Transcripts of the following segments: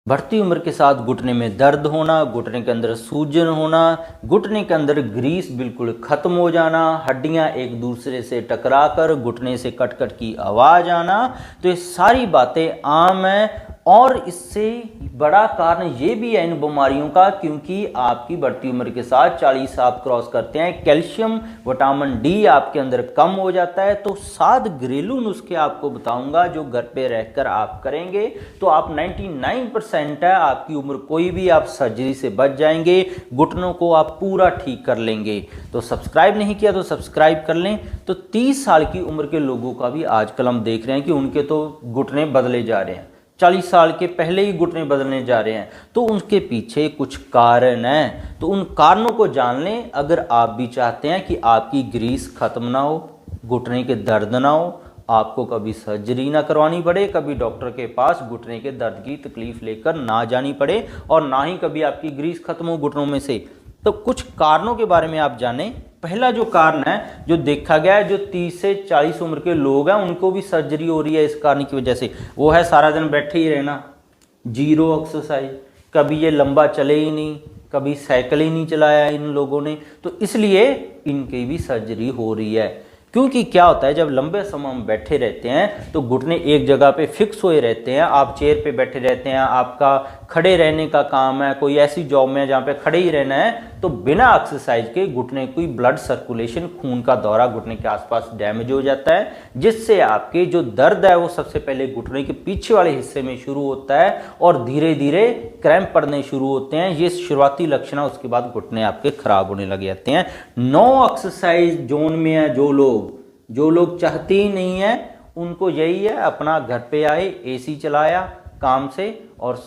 बढ़ती उम्र के साथ घुटने में दर्द होना, घुटने के अंदर सूजन होना, घुटने के अंदर ग्रीस बिल्कुल खत्म हो जाना, हड्डियां एक दूसरे से टकराकर घुटने से कट कट की आवाज़ आना, तो ये सारी बातें आम हैं। और इससे बड़ा कारण ये भी है इन बीमारियों का, क्योंकि आपकी बढ़ती उम्र के साथ 40 आप क्रॉस करते हैं, कैल्शियम विटामिन डी आपके अंदर कम हो जाता है। तो 7 घरेलू नुस्खे आपको बताऊंगा जो घर पे रहकर आप करेंगे तो आप 99% है आपकी उम्र कोई भी आप सर्जरी से बच जाएंगे, घुटनों को आप पूरा ठीक कर लेंगे। तो सब्सक्राइब नहीं किया तो सब्सक्राइब कर लें। तो 30 साल की उम्र के लोगों का भी आजकल हम देख रहे हैं कि उनके तो घुटने बदले जा रहे हैं, 40 साल के पहले ही घुटने बदलने जा रहे हैं। तो उनके पीछे कुछ कारण हैं, तो उन कारणों को जान लें अगर आप भी चाहते हैं कि आपकी ग्रीस खत्म ना हो, घुटने के दर्द ना हो, आपको कभी सर्जरी ना करवानी पड़े, कभी डॉक्टर के पास घुटने के दर्द की तकलीफ लेकर ना जानी पड़े, और ना ही कभी आपकी ग्रीस खत्म हो घुटनों में से। तो कुछ कारणों के बारे में आप जानें। पहला जो कारण है जो देखा गया है, जो 30 से 40 उम्र के लोग हैं उनको भी सर्जरी हो रही है इस कारण की वजह से, वो है सारा दिन बैठे ही रहना, जीरो एक्सरसाइज, कभी ये लंबा चले ही नहीं, कभी साइकिल ही नहीं चलाया इन लोगों ने, तो इसलिए इनकी भी सर्जरी हो रही है। क्योंकि क्या होता है जब लंबे समय हम बैठे रहते हैं तो घुटने एक जगह पे फिक्स हुए रहते हैं, आप चेयर पे बैठे रहते हैं, आपका खड़े रहने का काम है, कोई ऐसी जॉब में जहाँ पे खड़े ही रहना है, तो बिना एक्सरसाइज के घुटने की ब्लड सर्कुलेशन, खून का दौरा घुटने के आसपास डैमेज हो जाता है, जिससे आपके जो दर्द है वो सबसे पहले घुटने के पीछे वाले हिस्से में शुरू होता है और धीरे धीरे क्रैम्प पड़ने शुरू होते हैं। ये शुरुआती लक्षण है, उसके बाद घुटने आपके खराब होने लग जाते हैं। नो एक्सरसाइज जोन में है जो लोग चाहते ही नहीं है, उनको यही है अपना घर पे आए, एसी चलाया काम से और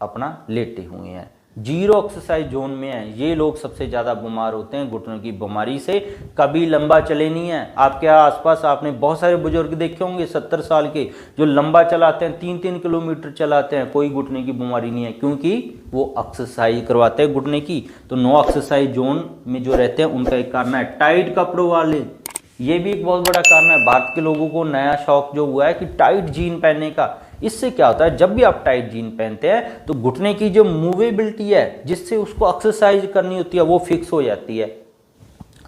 अपना लेटे हुए हैं। जीरो एक्सरसाइज जोन में है ये लोग सबसे ज़्यादा बीमार होते हैं घुटनों की बीमारी से। कभी लंबा चले नहीं है, आपके आसपास आपने बहुत सारे बुजुर्ग देखे होंगे 70 साल के जो लंबा चलाते हैं, 3-3 किलोमीटर चलाते हैं, कोई घुटने की बीमारी नहीं है, क्योंकि वो एक्सरसाइज करवाते हैं घुटने की। तो नो एक्सरसाइज जोन में जो रहते हैं उनका एक कारण है टाइट कपड़ों वाले, ये भी एक बहुत बड़ा कारण है। भारत के लोगों को नया शौक जो हुआ है कि टाइट जीन पहनने का, इससे क्या होता है जब भी आप टाइट जीन पहनते हैं तो घुटने की जो मूवेबिलिटी है जिससे उसको एक्सरसाइज करनी होती है वो फिक्स हो जाती है।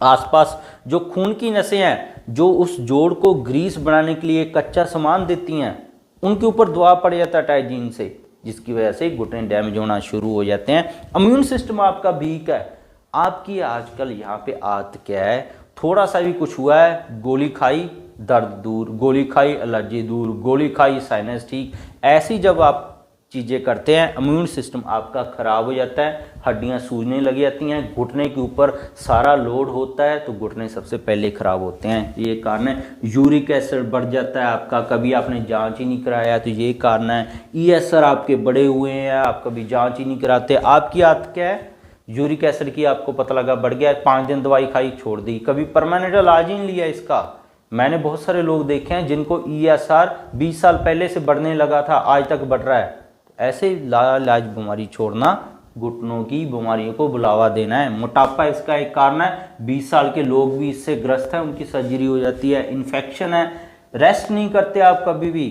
आसपास जो खून की नसें हैं जो उस जोड़ को ग्रीस बनाने के लिए कच्चा सामान देती हैं, उनके ऊपर दबाव पड़ जाता है टाइट जीन से, जिसकी वजह से घुटने डैमेज होना शुरू हो जाते हैं। इम्यून सिस्टम आपका वीक है। आपकी आजकल यहाँ पे आदत क्या है, थोड़ा सा भी कुछ हुआ है गोली खाई दर्द दूर, गोली खाई एलर्जी दूर, गोली खाई साइनस ठीक, ऐसी जब आप चीज़ें करते हैं इम्यून सिस्टम आपका खराब हो जाता है, हड्डियां सूजने लग जाती हैं, घुटने के ऊपर सारा लोड होता है तो घुटने सबसे पहले खराब होते हैं। ये कारण है। यूरिक एसिड बढ़ जाता है आपका, कभी आपने जांच ही नहीं कराया तो ये कारण है। ESR आपके बड़े हुए हैं, आप कभी जांच ही नहीं कराते। आपकी आदत क्या है, यूरिक एसिड की आपको पता लगा बढ़ गया, 5 दिन दवाई खाई छोड़ दी, कभी परमानेंट इलाज ही नहीं लिया इसका। मैंने बहुत सारे लोग देखे हैं जिनको ESR 20 साल पहले से बढ़ने लगा था, आज तक बढ़ रहा है। ऐसे लाइलाज बीमारी छोड़ना, घुटनों की बीमारियों को बुलावा देना है। मोटापा इसका एक कारण है, 20 साल के लोग भी इससे ग्रस्त हैं, उनकी सर्जरी हो जाती है। इन्फेक्शन है, रेस्ट नहीं करते आप कभी भी,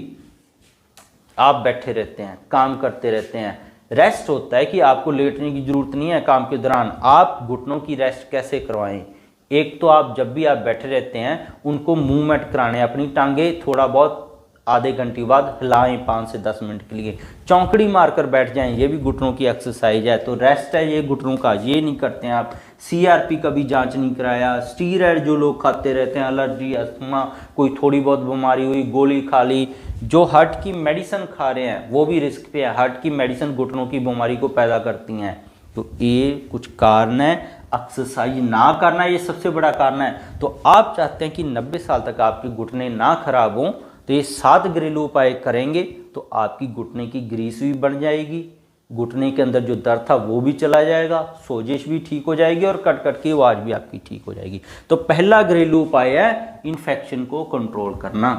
आप बैठे रहते हैं, काम करते रहते हैं। रेस्ट होता है कि आपको लेटने की जरूरत नहीं है काम के दौरान। आप घुटनों की रेस्ट कैसे करवाएं, एक तो आप जब भी आप बैठे रहते हैं उनको मूवमेंट कराने, अपनी टांगे थोड़ा बहुत आधे घंटे बाद हिलाएं 5 से 10 मिनट के लिए, चौंकड़ी मारकर बैठ जाएं, ये भी घुटनों की एक्सरसाइज है। तो रेस्ट है ये घुटनों का, ये नहीं करते हैं आप। CRP कभी जांच नहीं कराया। स्टीरॉयड जो लोग खाते रहते हैं, एलर्जी अस्थमा कोई थोड़ी बहुत बीमारी हुई गोली खा ली, जो हार्ट की मेडिसिन खा रहे हैं वो भी रिस्क पे है, हार्ट की मेडिसिन घुटनों की बीमारी को पैदा करती हैं। तो ये कुछ कारण है। एक्सरसाइज ना करना ये सबसे बड़ा कारण है। तो आप चाहते हैं कि 90 साल तक आपके घुटने ना खराब हों, तो ये 7 घरेलू उपाय करेंगे तो आपकी घुटने की ग्रीस भी बढ़ जाएगी, घुटने के अंदर जो दर्द था वो भी चला जाएगा, सोजिश भी ठीक हो जाएगी और कट कट की आवाज़ भी आपकी ठीक हो जाएगी। तो पहला घरेलू उपाय है इन्फेक्शन को कंट्रोल करना।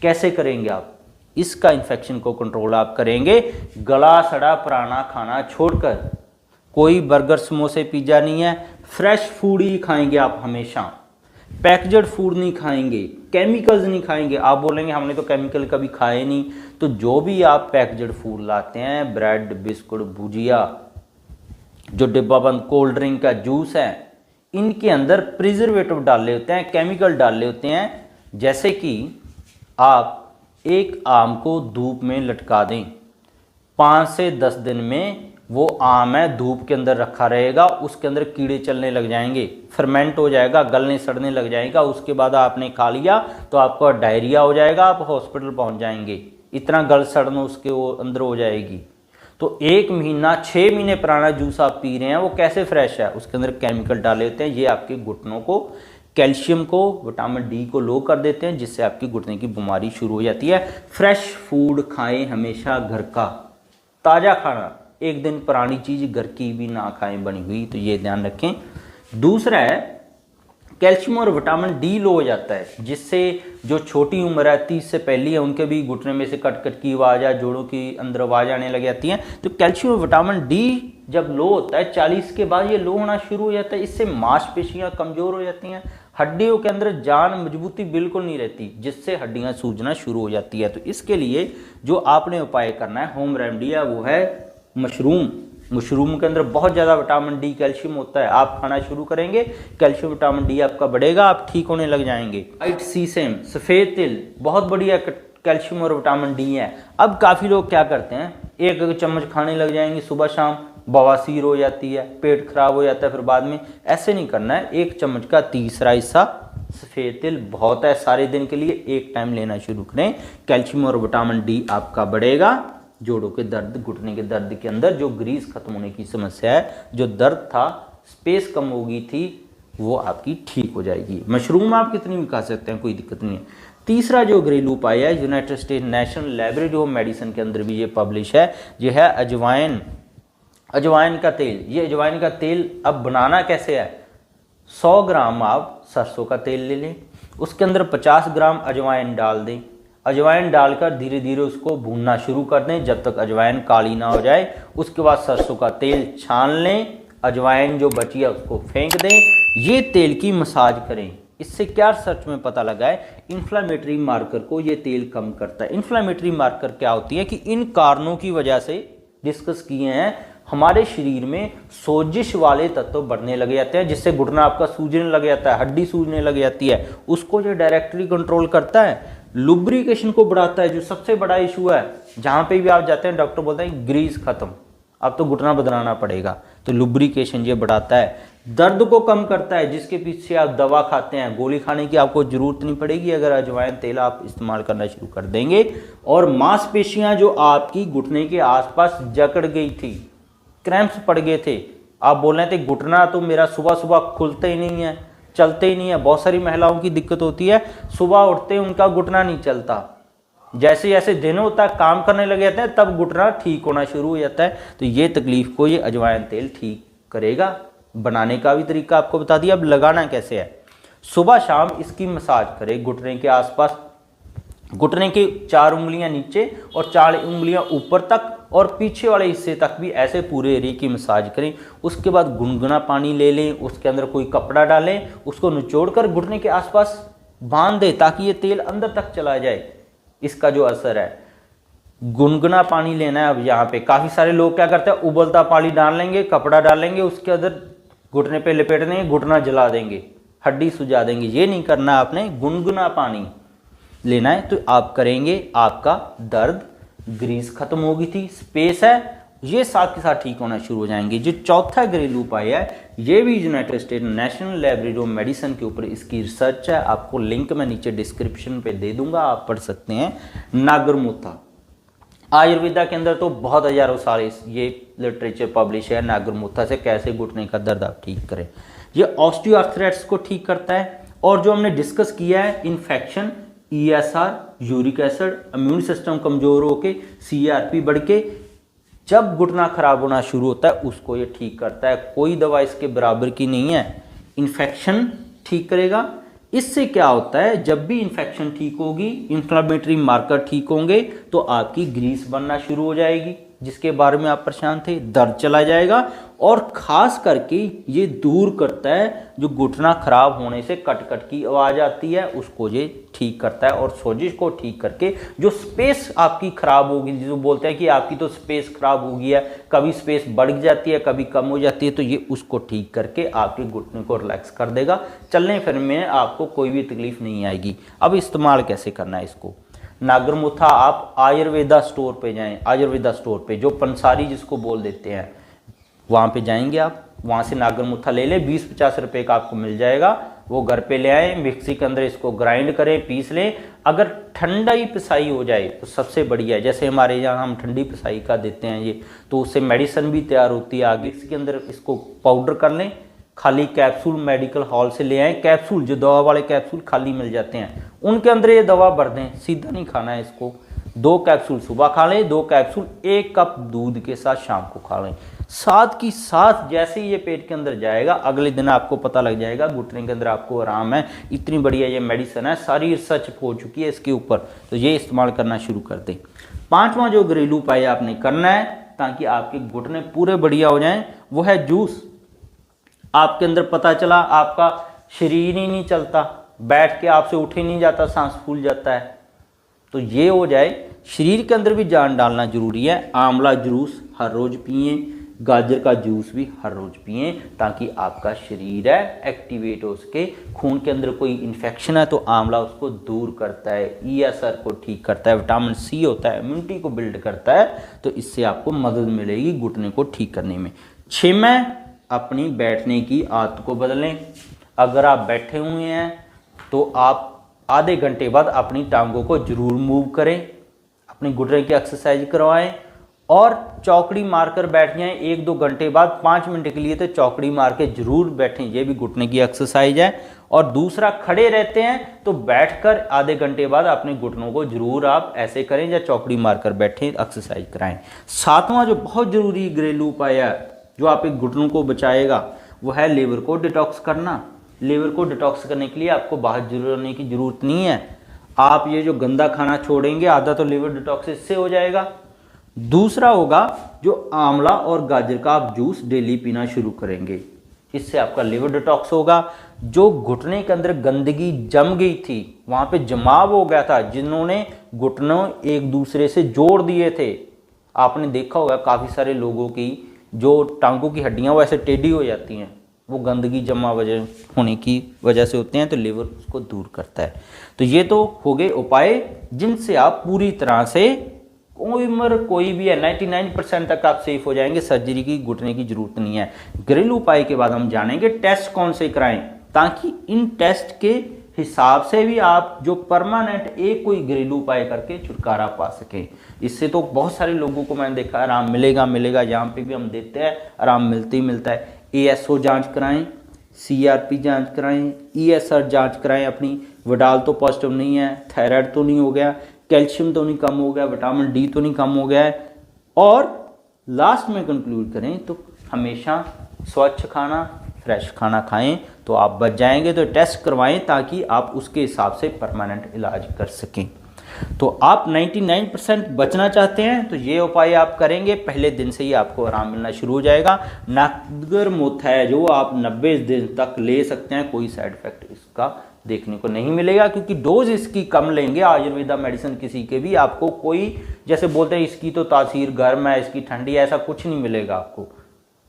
कैसे करेंगे आप इसका इन्फेक्शन को कंट्रोल? आप करेंगे गला सड़ा पुराना खाना छोड़कर, कोई बर्गर समोसे पिज्ज़ा नहीं है, फ्रेश फूड ही खाएंगे आप हमेशा। पैकेज्ड फूड नहीं खाएंगे, केमिकल्स नहीं खाएंगे। आप बोलेंगे हमने तो केमिकल कभी खाए नहीं, तो जो भी आप पैकेज्ड फूड लाते हैं, ब्रेड, बिस्कुट, भुजिया, जो डिब्बाबंद कोल्ड ड्रिंक का जूस है, इनके अंदर प्रिजर्वेटिव डाले होते हैं, केमिकल डाले होते हैं। जैसे कि आप एक आम को धूप में लटका दें, 5 से 10 दिन में वो आम है धूप के अंदर रखा रहेगा, उसके अंदर कीड़े चलने लग जाएंगे, फर्मेंट हो जाएगा, गलने सड़ने लग जाएगा। उसके बाद आपने खा लिया तो आपका डायरिया हो जाएगा, आप हॉस्पिटल पहुंच जाएंगे, इतना गल सड़न उसके अंदर हो जाएगी। तो 1 महीना 6 महीने पुराना जूस आप पी रहे हैं, वो कैसे फ्रेश है? उसके अंदर केमिकल डाले होते हैं। ये आपके घुटनों को, कैल्शियम को, विटामिन डी को लो कर देते हैं, जिससे आपकी घुटने की बीमारी शुरू हो जाती है। फ्रेश फूड खाएं, हमेशा घर का ताज़ा खाना, एक दिन पुरानी चीज़ घर की भी ना खाएं बनी हुई, तो ये ध्यान रखें। दूसरा है कैल्शियम और विटामिन डी लो हो जाता है, जिससे जो छोटी उम्र है 30 से पहली है, उनके भी घुटने में से कट कट की आवाज़ या जोड़ों की अंदर आवाज़ आने लग जाती है। तो कैल्शियम और विटामिन डी जब लो होता है 40 के बाद ये लो होना शुरू हो जाता है। इससे मांसपेशियां कमज़ोर हो जाती हैं, हड्डियों के अंदर जान मजबूती बिल्कुल नहीं रहती, जिससे हड्डियां सूजना शुरू हो जाती है। तो इसके लिए जो आपने उपाय करना है, होम रेमेडी है, वो है मशरूम। मशरूम के अंदर बहुत ज़्यादा विटामिन डी, कैल्शियम होता है। आप खाना शुरू करेंगे, कैल्शियम विटामिन डी आपका बढ़ेगा, आप ठीक होने लग जाएंगे। व्हाइट सीसम, सफ़ेद तिल, बहुत बढ़िया कैल्शियम और विटामिन डी है। अब काफ़ी लोग क्या करते हैं, एक चम्मच खाने लग जाएंगे सुबह शाम, बवासीर हो जाती है, पेट खराब हो जाता है फिर बाद में। ऐसे नहीं करना है। 1 चम्मच का तीसरा हिस्सा सफ़ेद तिल बहुत है, सारे दिन के लिए एक टाइम लेना शुरू करें। कैल्शियम और विटामिन डी आपका बढ़ेगा। जोड़ों के दर्द, घुटने के दर्द के अंदर जो ग्रीस खत्म होने की समस्या है, जो दर्द था, स्पेस कम हो गई थी, वो आपकी ठीक हो जाएगी। मशरूम आप कितनी भी खा सकते हैं, कोई दिक्कत नहीं है। तीसरा जो घरेलू उपाय है, United state national library of medicine के अंदर भी ये पब्लिश है, ये है अजवाइन। अजवाइन का तेल। ये अजवाइन का तेल अब बनाना कैसे है? 100 ग्राम आप सरसों का तेल ले लें, उसके अंदर 50 ग्राम अजवाइन डाल दें। अजवाइन डालकर धीरे धीरे उसको भूनना शुरू कर दें जब तक अजवाइन काली ना हो जाए। उसके बाद सरसों का तेल छान लें, अजवाइन जो बची है उसको फेंक दें। ये तेल की मसाज करें। इससे क्या रिसर्च में पता लगा है, इन्फ्लामेटरी मार्कर को ये तेल कम करता है। इन्फ्लामेटरी मार्कर क्या होती है कि इन कारणों की वजह से डिस्कस किए हैं, हमारे शरीर में सोजिश वाले तत्व बढ़ने लग जाते हैं, जिससे घुटना आपका सूजने लग जाता है, हड्डी सूजने लग जाती है, उसको जो डायरेक्टली कंट्रोल करता है। लुब्रिकेशन को बढ़ाता है, जो सबसे बड़ा इशू है, जहां पे भी आप जाते हैं डॉक्टर बोलते हैं ग्रीस खत्म, अब तो घुटना बदलाना पड़ेगा। तो लुब्रिकेशन ये बढ़ाता है। दर्द को कम करता है, जिसके पीछे आप दवा खाते हैं, गोली खाने की आपको जरूरत नहीं पड़ेगी अगर अजवाइन तेल आप इस्तेमाल करना शुरू कर देंगे। और मांसपेशियां जो आपकी घुटने के आसपास जकड़ गई थी, क्रैम्प्स पड़ गए थे, आप बोल रहे थे घुटना तो मेरा सुबह सुबह खुलते ही नहीं है, चलते ही नहीं है। बहुत सारी महिलाओं की दिक्कत होती है, सुबह उठते ही उनका घुटना नहीं चलता, जैसे जैसे दिन होता है काम करने लग जाते हैं तब घुटना ठीक होना शुरू हो जाता है। तो ये तकलीफ को ये अजवाइन तेल ठीक करेगा। बनाने का भी तरीका आपको बता दिया, अब लगाना कैसे है। सुबह शाम इसकी मसाज करें घुटने के आसपास, घुटने की 4 उंगलियां नीचे और 4 उंगलियां ऊपर तक और पीछे वाले हिस्से तक भी ऐसे पूरे एरिया की मसाज करें। उसके बाद गुनगुना पानी ले लें, उसके अंदर कोई कपड़ा डालें, उसको निचोड़कर घुटने के आसपास बांध दें ताकि ये तेल अंदर तक चला जाए। इसका जो असर है, गुनगुना पानी लेना है। अब यहाँ पे काफ़ी सारे लोग क्या करते हैं, उबलता पानी डाल लेंगे, कपड़ा डाल लेंगे, उसके अंदर घुटने पे लपेट देंगे, घुटना जला देंगे, हड्डी सुझा देंगे। ये नहीं करना, आपने गुनगुना पानी लेना है। तो आप करेंगे, आपका दर्द, ग्रीस खत्म हो गई थी, स्पेस है, ये साथ के साथ ठीक होना शुरू हो जाएंगे। जो चौथा घरेलू उपाय है, ये भी United state national library of medicine के ऊपर इसकी रिसर्च है, आपको लिंक मैं नीचे डिस्क्रिप्शन पे दे दूंगा, आप पढ़ सकते हैं। नागरमोथा, आयुर्वेदा के अंदर तो बहुत हजारों साल ये लिटरेचर पब्लिश है, नागरमोथा से कैसे घुटने का दर्द आप ठीक करें। ये ऑस्टियोआर्थराइटिस को ठीक करता है। और जो हमने डिस्कस किया है, infection, ESR, uric acid, immune system कमजोर होके, CRP बढ़ के जब घुटना खराब होना शुरू होता है उसको ये ठीक करता है। कोई दवा इसके बराबर की नहीं है। इन्फेक्शन ठीक करेगा। इससे क्या होता है, जब भी इन्फेक्शन ठीक होगी, इन्फ्लामेटरी मार्कर ठीक होंगे, तो आपकी ग्रीस बनना शुरू हो जाएगी। जिसके बारे में आप परेशान थे, दर्द चला जाएगा। और ख़ास करके ये दूर करता है जो घुटना खराब होने से कट कट की आवाज़ आती है, उसको ये ठीक करता है। और सोजिश को ठीक करके जो स्पेस आपकी ख़राब होगी, जो बोलते हैं कि आपकी तो स्पेस ख़राब हो गई है, कभी स्पेस बढ़ जाती है कभी कम हो जाती है, तो ये उसको ठीक करके आपके घुटने को रिलैक्स कर देगा। चलने फिरने में आपको कोई भी तकलीफ नहीं आएगी। अब इस्तेमाल कैसे करना है इसको? नागरमुथा आप आयुर्वेदा स्टोर पे जाएं, आयुर्वेदा स्टोर पे जो पंसारी जिसको बोल देते हैं, वहाँ पे जाएंगे आप, वहाँ से नागरमुथा ले लें, 20-50 रुपये का आपको मिल जाएगा। वो घर पे ले आए, मिक्सी के अंदर इसको ग्राइंड करें, पीस लें। अगर ठंडा ही पिसाई हो जाए तो सबसे बढ़िया है। जैसे हमारे यहाँ हम ठंडी पिसाई का देते हैं ये, तो उससे मेडिसिन भी तैयार होती है आगे। इसके अंदर इसको पाउडर कर लें, खाली कैप्सूल मेडिकल हॉल से ले आएँ, कैप्सूल जो दवा वाले कैप्सूल खाली मिल जाते हैं, उनके अंदर ये दवा भर दें। सीधा नहीं खाना है इसको, 2 कैप्सूल सुबह खा लें, 2 कैप्सूल 1 कप दूध के साथ शाम को खा लें। साथ की साथ जैसे ही ये पेट के अंदर जाएगा, अगले दिन आपको पता लग जाएगा घुटने के अंदर आपको आराम है। इतनी बढ़िया ये मेडिसिन है, सारी रिसर्च हो चुकी है इसके ऊपर, तो ये इस्तेमाल करना शुरू कर दें। 5वां जो घरेलू उपाय आपने करना है ताकि आपके घुटने पूरे बढ़िया हो जाएं, वो है जूस। आपके अंदर पता चला आपका शरीर ही नहीं चलता, बैठ के आपसे उठ ही नहीं जाता, सांस फूल जाता है, तो ये हो जाए, शरीर के अंदर भी जान डालना जरूरी है। आंवला जूस हर रोज पिए, गाजर का जूस भी हर रोज पिए, ताकि आपका शरीर है एक्टिवेट हो सके। खून के अंदर कोई इन्फेक्शन है तो आंवला उसको दूर करता है, ESR को ठीक करता है, विटामिन C होता है, इम्यूनिटी को बिल्ड करता है, तो इससे आपको मदद मिलेगी घुटने को ठीक करने में। 6वां, अपनी बैठने की आदत को बदलें। अगर आप बैठे हुए हैं तो आप आधे घंटे बाद अपनी टांगों को जरूर मूव करें, अपनी घुटने की एक्सरसाइज करवाएं और चौकड़ी मारकर बैठ जाएं। 1-2 घंटे बाद 5 मिनट के लिए तो चौकड़ी मार के जरूर बैठें, ये भी घुटने की एक्सरसाइज है। और दूसरा, खड़े रहते हैं तो बैठकर आधे घंटे बाद अपने घुटनों को जरूर आप ऐसे करें या चौकड़ी मारकर बैठें, एक्सरसाइज कराएं। 7वां जो बहुत जरूरी घरेलू उपाय है जो आपके घुटनों को बचाएगा, वो है लीवर को डिटॉक्स करना। लीवर को डिटॉक्स करने के लिए आपको बाहर जाने की जरूरत नहीं है। आप ये जो गंदा खाना छोड़ेंगे, आधा तो लीवर डिटॉक्स इससे हो जाएगा। दूसरा होगा जो आंवला और गाजर का आप जूस डेली पीना शुरू करेंगे, इससे आपका लीवर डिटॉक्स होगा। जो घुटने के अंदर गंदगी जम गई थी, वहाँ पे जमाव हो गया था, जिन्होंने घुटनों एक दूसरे से जोड़ दिए थे, आपने देखा होगा काफ़ी सारे लोगों की जो टांगों की हड्डियाँ वैसे टेढ़ी हो जाती हैं, वो गंदगी जमा वजह होने की वजह से होते हैं, तो लीवर उसको दूर करता है। तो ये तो हो गए उपाय जिनसे आप पूरी तरह से, कोई उम्र कोई भी है, 99% तक आप सेफ हो जाएंगे, सर्जरी की घुटने की जरूरत नहीं है। घरेलू उपाय के बाद हम जानेंगे टेस्ट कौन से कराएं, ताकि इन टेस्ट के हिसाब से भी आप जो परमानेंट एक कोई घरेलू उपाय करके छुटकारा पा सकें। इससे तो बहुत सारे लोगों को मैंने देखा आराम मिलेगा, यहाँ पे भी हम देते हैं, आराम मिलते ही मिलता है। ASO जांच कराएं, CRP जांच कराएं, ESR जांच कराएं अपनी, विडाल तो पॉजिटिव नहीं है, थायराइड तो नहीं हो गया, कैल्शियम तो नहीं कम हो गया, विटामिन D तो नहीं कम हो गया है। और लास्ट में कंक्लूड करें तो हमेशा स्वच्छ खाना, फ्रेश खाना खाएं तो आप बच जाएंगे। तो टेस्ट करवाएं ताकि आप उसके हिसाब से परमानेंट इलाज कर सकें। तो आप 99% बचना चाहते हैं तो ये उपाय आप करेंगे, पहले दिन से ही आपको आराम मिलना शुरू हो जाएगा। नागरमुथा है जो आप 90 दिन तक ले सकते हैं, कोई साइड इफेक्ट इसका देखने को नहीं मिलेगा, क्योंकि डोज इसकी कम लेंगे। आयुर्वेदा मेडिसिन किसी के भी आपको कोई, जैसे बोलते हैं इसकी तो तासीर गर्म है, इसकी ठंडी है, ऐसा कुछ नहीं मिलेगा आपको।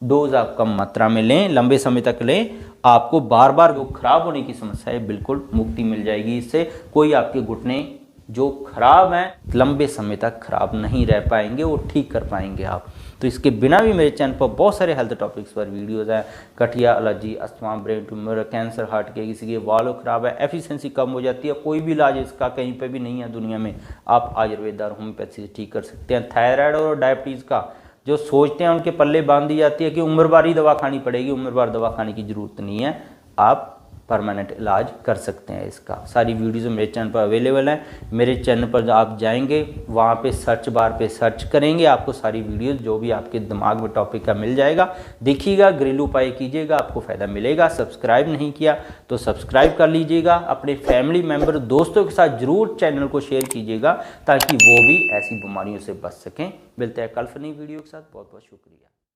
डोज आप कम मात्रा में लें, लंबे समय तक लें, आपको बार बार जो खराब होने की समस्या है बिल्कुल मुक्ति मिल जाएगी। इससे कोई आपके घुटने जो खराब हैं लंबे समय तक खराब नहीं रह पाएंगे, वो ठीक कर पाएंगे आप। तो इसके बिना भी मेरे चैनल पर बहुत सारे हेल्थ टॉपिक्स पर वीडियोज़ हैं। गठिया, allergy, asthma, brain tumour, cancer, heart के, किसी के वालों खराब है, एफिशिएंसी कम हो जाती है, कोई भी इलाज इसका कहीं पे भी नहीं है दुनिया में, आप आयुर्वेदा और होम्योपैथी से ठीक कर सकते हैं। थायराइड और डायबिटीज़ का जो सोचते हैं उनके पल्ले बांध दी जाती है कि उम्र भर ही दवा खानी पड़ेगी, उम्र भर दवा खाने की ज़रूरत नहीं है। आप परमानेंट इलाज कर सकते हैं इसका। सारी वीडियोज़ मेरे चैनल पर अवेलेबल हैं। मेरे चैनल पर आप जाएंगे, वहाँ पे सर्च बार पे सर्च करेंगे, आपको सारी वीडियोज़ जो भी आपके दिमाग में टॉपिक का मिल जाएगा। देखिएगा, घरेलू उपाय कीजिएगा, आपको फ़ायदा मिलेगा। सब्सक्राइब नहीं किया तो सब्सक्राइब कर लीजिएगा। अपने फैमिली मेम्बर, दोस्तों के साथ ज़रूर चैनल को शेयर कीजिएगा ताकि वो भी ऐसी बीमारियों से बच सकें। मिलते हैं कल फिर नई वीडियो के साथ। बहुत बहुत शुक्रिया।